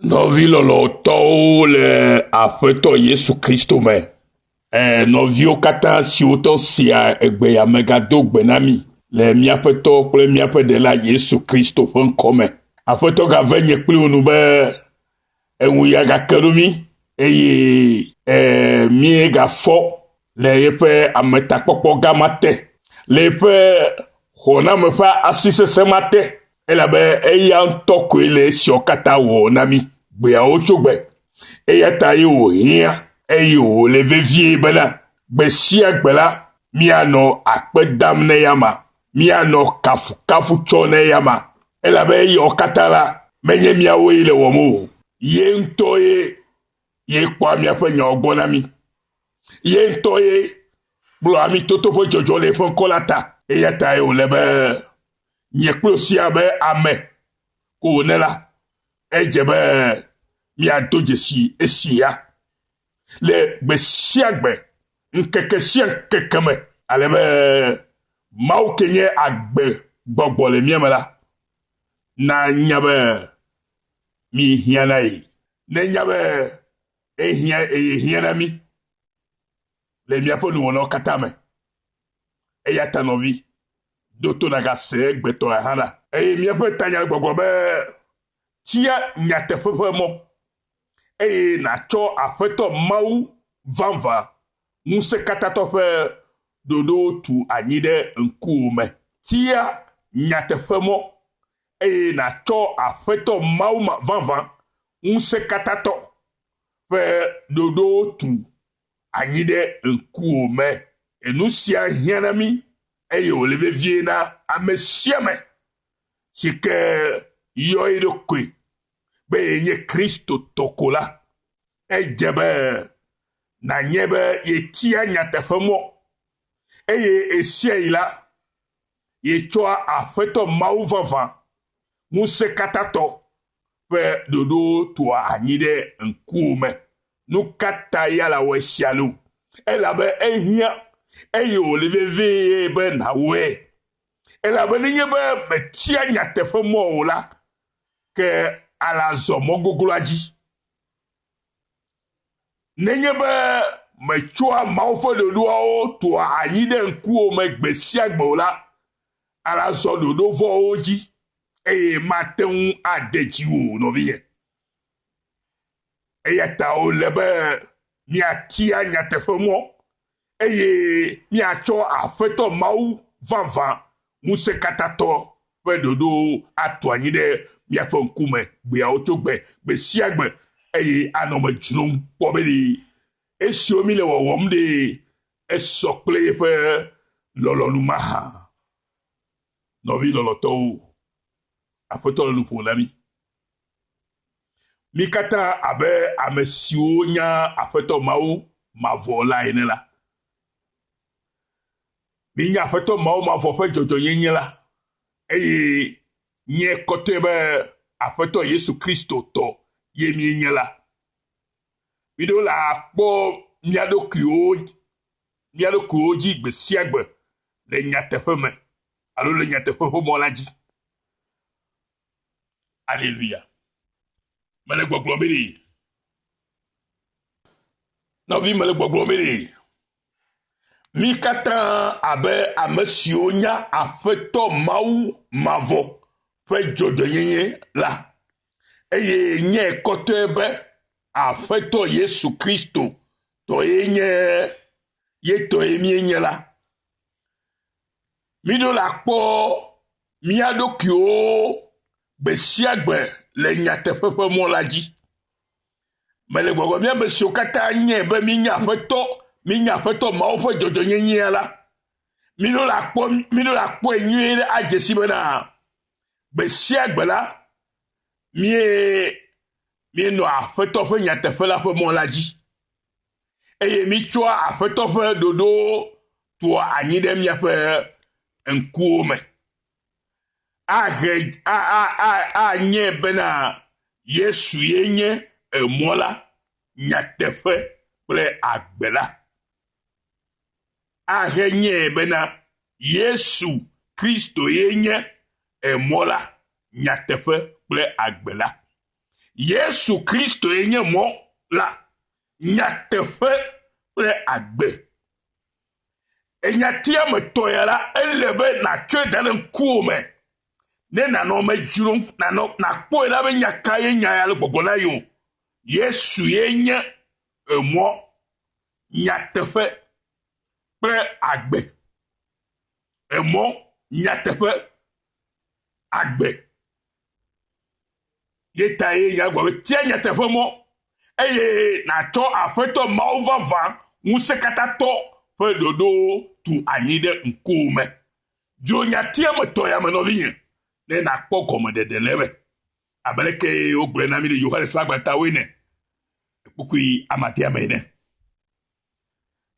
Nɔvi lɔlɔtɔwo le Aƒetɔ Yesu Kristo me. Nɔviwo katã siwo tɔ sia egbeyame gado gbe na mi le míaƒe tɔ kple míaƒe ɖela Yesu Kristo ƒe ŋkɔ me. Aƒetɔ gave nye kpli wo nu be eŋuya gake ɖo mi eye míegafɔ le yeƒe ametakpɔkpɔ gã ma te, le yeƒe xɔname ƒe asi sesẽ ma te, elabe eya ŋutɔ koe le esiawo katã wɔ na mi gbeawo tso gbe, eya ta ye wòhiã eye wòle vevie bena gbe sia gbe la míanɔ akpe dam ne ya ma, míanɔ kafukafu tsɔ ne ya ma, elabe eyawo katã la menye míawoe le wɔm o, ye ŋutɔ ye kpɔa míaƒe nyawo gbɔ na mi, ye ŋutɔ ye gblɔ ami toto ƒe dzɔdzɔ le eƒe ŋkɔ la ta, eya ta ye wòle be nye kplo sia be ame ko wòne la edze be míado dzesi esi ya le gbe sia gbe, ŋkeke sia ŋkeke me, alebe Mawu ke nye agbe gbɔgbɔ le mía me la na nya be mi hiã na ye, ne nya be ehiã na mi le míaƒe nuwɔnawo katã me, eya ta nɔvi do to na gase egbetɔ hã la, eye míaƒe tanya gbɔgbɔ be tia nyateƒe ƒe mɔ eye nàtsɔ Aƒetɔ Mawu vavã ŋusẽkatãtɔ ƒe ɖoɖo tu anyi ɖe ŋkuwo me. Tia nyateƒe mɔ eye nàtsɔ Aƒetɔ Mawu vavã ŋusẽkatãtɔ ƒe ɖoɖo tu anyi ɖe ŋkuwo me. Enu sia hiã na mi eye wòle vevie na ame sia ame si ke yɔ eɖokui be yenye Kristo tɔ ko la, edze be nanye be yetia nyateƒe mɔ eye esia yi la yetsɔa Aƒetɔ Mawu vavã ŋusẽkatãtɔ ƒe ɖoɖo tua anyi ɖe ŋkuwo me. Nu katã ya la wɔ esia lo, elabe ehiã eye wòle vevie be nàwɔe, elabe nenye be metia nyateƒe mɔ o la, ke ala zɔ mɔ gogloa dzi. Nenye be metsɔa Mawu ƒe ɖoɖoawo tua anyi ɖe ŋkuwo me gbe sia gbe o la, ala zɔ ɖoɖo vɔwo dzi eye mate ŋu ade dzi o nɔvinye. Eya ta wòle be míatia nyateƒe mɔ eye míatsɔ Aƒetɔ Mawu vavã ŋusẽkatãtɔ ƒe ɖoɖo atu anyi ɖe míaƒe ŋkume gbeawo tso gbe sia gbe eye anɔ me dzrom kpɔ be ɖe esiwo mi le wɔwɔm ɖe esɔ kple yeƒe lɔlɔ̃nu ma hã. Nɔvi lɔlɔ̃tɔwo, Aƒetɔ le nu ƒo na mi. Mi katã abe ame siwo nya Aƒetɔ Mawu mavɔ la ene la, mi nya Aƒetɔ Mawu mavɔ ƒe dzɔdzɔnyenye la, eye nye kɔtɔe be Aƒetɔ Yesu Kristo tɔ ye mienye la, mi ɖewo le akpɔ mía ɖokuiwo dzi gbe sia gbe le nyateƒe me alo le nyateƒe ƒe mɔ la dzi. Alléluia. Mele gbɔgblɔm be ɖe nɔvi, mele gbɔgblɔm be ɖe mi katã abe ame siwo nya Aƒetɔ Mawu mavɔ ƒe dzɔdzɔnyenye la, eye nye kɔtɔe be Aƒetɔ Yesu Kristo tɔ ye nye ye tɔ ye mienye la, mi ɖo le akpɔ mía ɖokuiwo gbe sia gbe le nyateƒe ƒe mɔ la dzi. Mele gbɔgbɔ mía ame siwo katã nye be mi nya Aƒetɔ Mawu ƒe dzɔdzɔnyenyea la, mi ɖo le akpɔe nyuie ɖe adze si bena gbe sia gbe la mienɔ Aƒetɔ ƒe nyateƒe la ƒe mɔ la dzi eye mitsɔa Aƒetɔ ƒe ɖoɖo tua anyi ɖe miaƒe ŋkuwo me. Anye bena Yesu ye nye emɔ la, nyateƒe kple agbe la. Nye bena Yesu Kristo ye nye emɔ la, nyateƒe kple agbe la. Yesu Kristo enye mo la nyatefe le agbe. Enyatia me toyala elebe na tue dalen kuome. Ne na no me jurong na kpo ela be nyaka ye nyaya le gbogbola yo. Yesu enye mo nyatefe le agbe. Emo nyatefe agbe. Yeta ye ya gwa tia nyatefe mo. Eye na to afeto mauvava musekata to fe dodo tu anide nkume. Jo nyatia me to ya me no vinye. Ne na kpo gome de lebe. Abeleke ogbre na mi de Yohane Fagbata wene. Bukui amatia mene.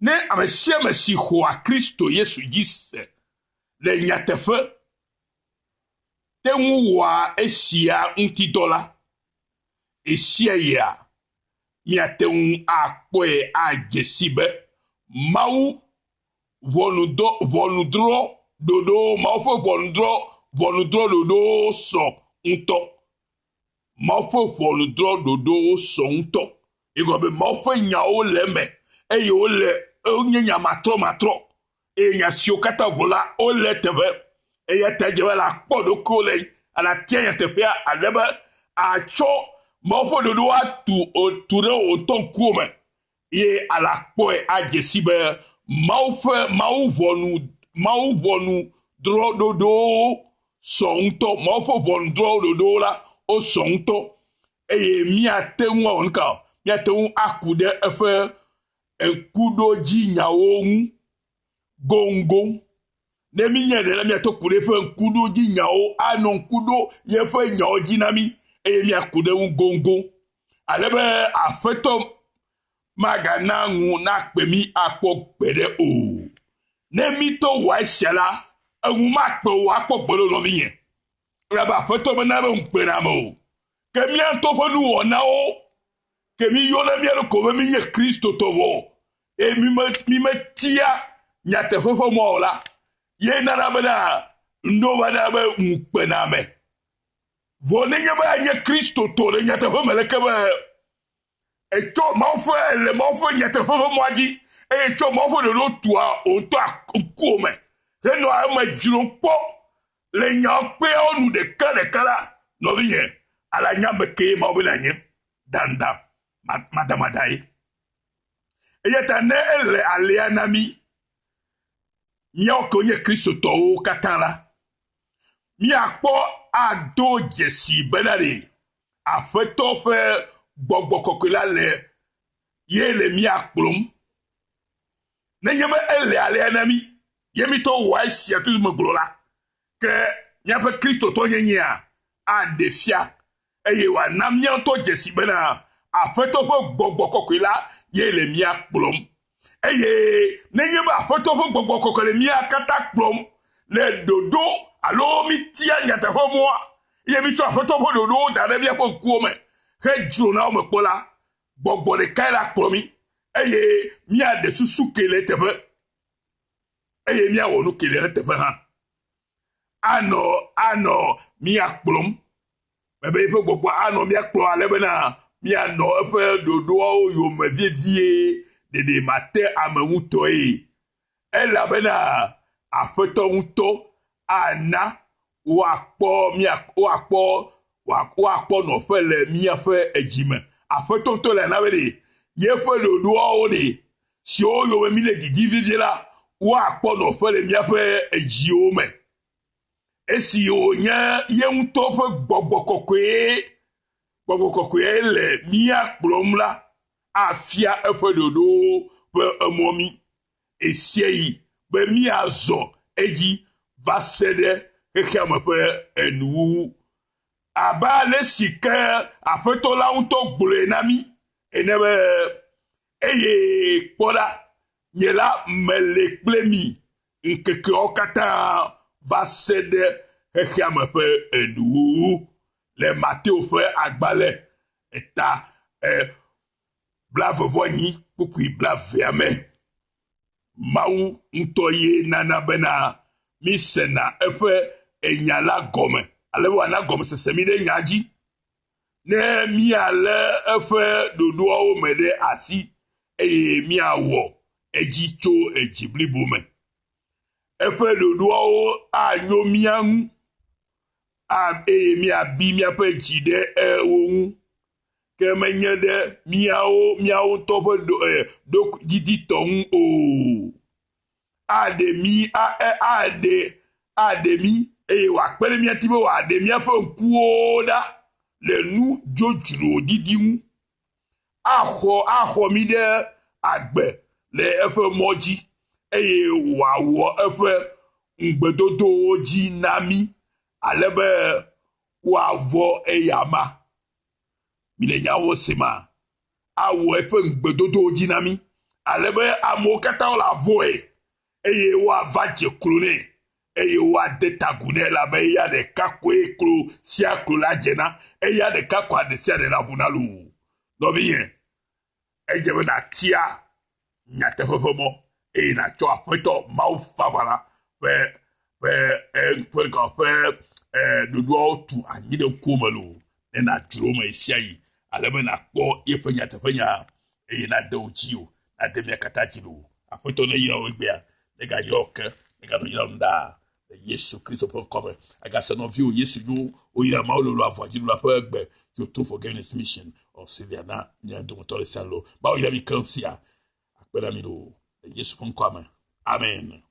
Ne ameshia mesi ho a Kristo Yesu jise. Le nyatefe te wa esia untidola esia ya miate akwe a jesibe mau voludro dodo mau fo voludro dodo so unto mau fo voludro dodo so unto igobe mau fo nyao leme eye ole onyenya matro enya siokata gola ole teve eye tejewe la kpodo kole ala tienya tefia alebe a cho mofo dodo atu ture o ton kuome ye ala kpoe a jesibe mau vonu dro dodo sonto mofo vonu dro dodo la o sonto eye miate nwa onka miate akude efe enkudo ji nyawo gongo ne mi nye de la mi to kure fe nkudo ji nyao ano nkudo ye fe nyao jinami e mi akude gongo alebe afeto magana ngu na pe mi apo gbede o ne mi to wa shala ngu ma pe o apo gbolo no vinye raba afeto me na be npe na mo ke mi to fo nu ona o ke mi yo na mi lo ko mi ye Kristo to vo e mi me tia nyate fo mo la ye nana bena no bana be mpename vonenye ba nye Kristo to le nyate fo meleke ba e cho mafo le mafo nyate fo moaji e cho mafo de lotua on to akuome se no a ma jiro po le nya pe onu de kala no vie ala nya meke ma obina nye danda madai e yata ne ele alianami mi okonye Kristo to o katara mi akpo ado jesi benare afeto fe gbogbo kokela le ye le mi akplum ne yebe ele ale anami ye mi to wa sia tu me glola ke mi afa Kristo to nyenye a defia eye wa na mi to jesi bena afeto fe gbogbo kokela ye le mi akplum eye nenye ba foto fo gbogbo kokole mi akata kplom le dodo alo mi tia nyata fo mo ye mi so foto fo dodo da be fo kuome he jiro na o me pola gbogbo de kaila kplomi eye mi ade susu kele tefe eye mi awonu kele tefe ha ano mi akplom bebe fo gbogbo ano mi akplo alebe na mi ano efe dodo o yo me vievie de mate amewuto ela bena afeto wuto ana wakpo no fele mi afe ejime afeto to le na be ye fe dodo o de si o yo mi le didi vivie la wakpo no fele mi afe eji o me esi o nya ye wuto fe gbogbo kokoe le mi akplom la afia efe dodo pe emomi esiei be mi azo eji vasede kekame pe enu aba le sike afeto la unto gbole na mi enebe eye kpoda nyela mele plemi nkeke okata vasede kekame pe enu le Matteo fe agbale eta blave voigni kukui blave ame mau ntoye nana bena misena efe enyala gome alewa na gome se semide nyaji ne miale efe dodoawo me ɖe asi eye miawɔ edzi tso edzi blibo me. Efe dodoawo anyo mia ŋu eye miabi miaƒe dzi ɖe wo ŋu ke menye ɖe miawo ŋutɔ ƒe diditɔ ŋu o. Aɖe mi eye wòakpe ɖe miati be wòaɖe miaƒe ŋkuwo ɖa le nu dzodzro didi ŋu. Axɔ mi ɖe agbe le eƒe mɔ dzi eye wòawɔ eƒe ŋugbedodowo dzi na mi ale be wòavɔ eyama. Mile nyawo sema awɔ eƒe ŋugbedodowo dzi na mi ale be amewo katã wole avɔe eye woava dze klo nɛ eye woade tagu nɛ la be eya ɖeka koe klo sia klo la dzena, eya ɖeka koa ɖe sia ɖe la ʋuna lo. Nɔvinye, edze be natia nyateƒe ƒe mɔ eye natsɔ aƒetɔ Mawu vava la ƒe dodoawo tu anyi ɖe ŋkuwo me lo ne nadzro me sia yi ale be nakpɔ yeƒe nyateƒe nya eye nade wo dzi o, nade mia katã dzi lo. Aƒetɔ ne yra wo gbea negayra wo ke neganɔ yra nu ɖaa le Yesu Kristo ƒe ŋkɔme. Agase nɔviwo Yesu dzo woyra Mawu lolo avɔdzi la ƒe egbe your true forgiveness mission Australia na nya dometɔ le sia lo. Mawu yra mi keŋ sia akpe na mi lo le Yesu ƒe ŋkɔme. Amen.